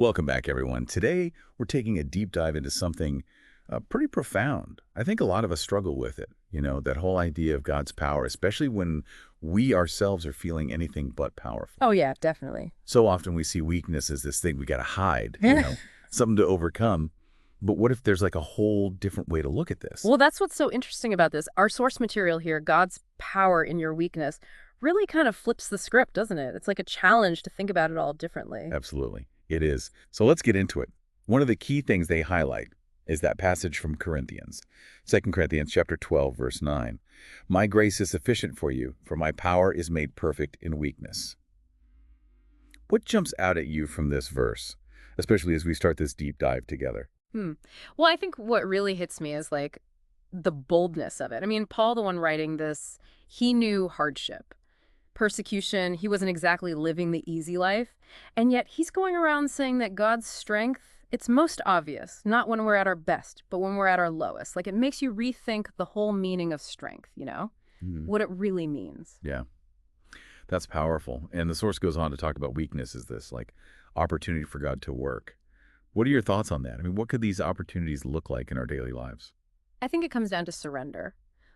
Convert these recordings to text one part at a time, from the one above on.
Welcome back, everyone. Today, we're taking a deep dive into something pretty profound. I think a lot of us struggle with it, that whole idea of God's power, especially when we ourselves are feeling anything but powerful. Oh, yeah, definitely. So often we see weakness as this thing we got to hide, something to overcome. But what if there's like a whole different way to look at this? Well, that's what's so interesting about this. Our source material here, God's power in your weakness, really kind of flips the script, doesn't it? It's like a challenge to think about it all differently. Absolutely. It is. So let's get into it. One of the key things they highlight is that passage from Corinthians, 2 Corinthians chapter 12, verse 9. My grace is sufficient for you, for my power is made perfect in weakness. What jumps out at you from this verse, especially as we start this deep dive together? Hmm. Well, I think what really hits me is like the boldness of it. I mean, Paul, the one writing this, he knew hardship, persecution. He wasn't exactly living the easy life. And yet he's going around saying that God's strength, it's most obvious, not when we're at our best, but when we're at our lowest. Like it makes you rethink the whole meaning of strength, Hmm. what it really means. Yeah, that's powerful. And the source goes on to talk about weakness as this, like, opportunity for God to work. What are your thoughts on that? I mean, what could these opportunities look like in our daily lives? I think it comes down to surrender.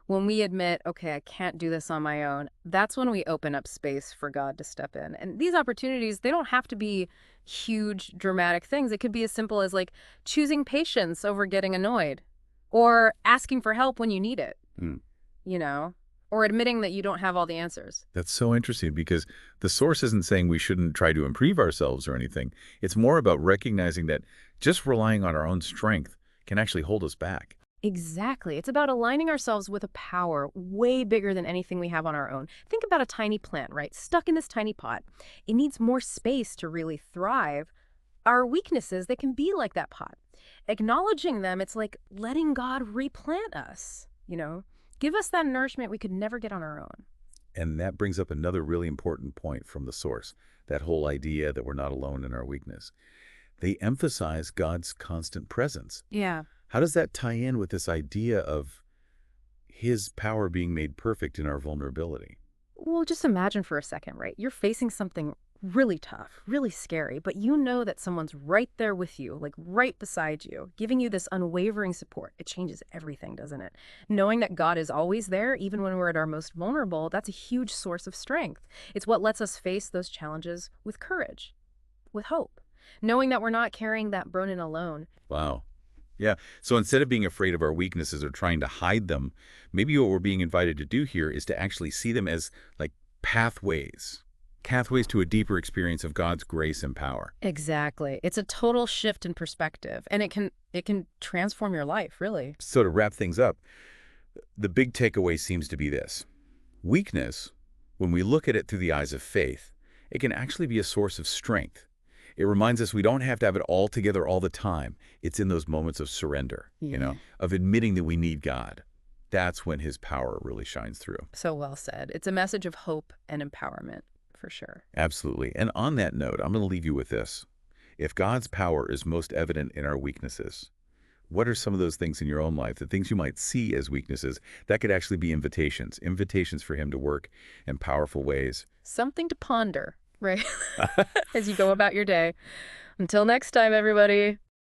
When we admit, okay, I can't do this on my own, that's when we open up space for God to step in. And these opportunities, they don't have to be huge, dramatic things. It could be as simple as like choosing patience over getting annoyed or asking for help when you need it, Hmm. you know, or admitting that you don't have all the answers. That's so interesting because the source isn't saying we shouldn't try to improve ourselves or anything. It's more about recognizing that just relying on our own strength can actually hold us back. Exactly. It's about aligning ourselves with a power way bigger than anything we have on our own. Think about a tiny plant, right? Stuck in this tiny pot. It needs more space to really thrive. Our weaknesses, they can be like that pot. Acknowledging them, it's like letting God replant us, Give us that nourishment we could never get on our own. And that brings up another really important point from the source, that whole idea that we're not alone in our weakness. They emphasize God's constant presence. Yeah. How does that tie in with this idea of his power being made perfect in our vulnerability? Well, just imagine for a second, right? You're facing something really tough, really scary, but you know that someone's right there with you, like right beside you, giving you this unwavering support. It changes everything, doesn't it? Knowing that God is always there, even when we're at our most vulnerable, that's a huge source of strength. It's what lets us face those challenges with courage, with hope, knowing that we're not carrying that burden alone. Wow. Yeah. So instead of being afraid of our weaknesses or trying to hide them, maybe what we're being invited to do here is to actually see them as like pathways to a deeper experience of God's grace and power. Exactly. It's a total shift in perspective, and it can transform your life, really. So to wrap things up, the big takeaway seems to be this. Weakness, when we look at it through the eyes of faith, it can actually be a source of strength. It reminds us we don't have to have it all together all the time. It's in those moments of surrender, Yeah. of admitting that we need God. That's when his power really shines through. So well said. It's a message of hope and empowerment, for sure. Absolutely. And on that note, I'm going to leave you with this. If God's power is most evident in our weaknesses, what are some of those things in your own life, the things you might see as weaknesses, that could actually be invitations for him to work in powerful ways? Something to ponder, right? As you go about your day. Until next time, everybody.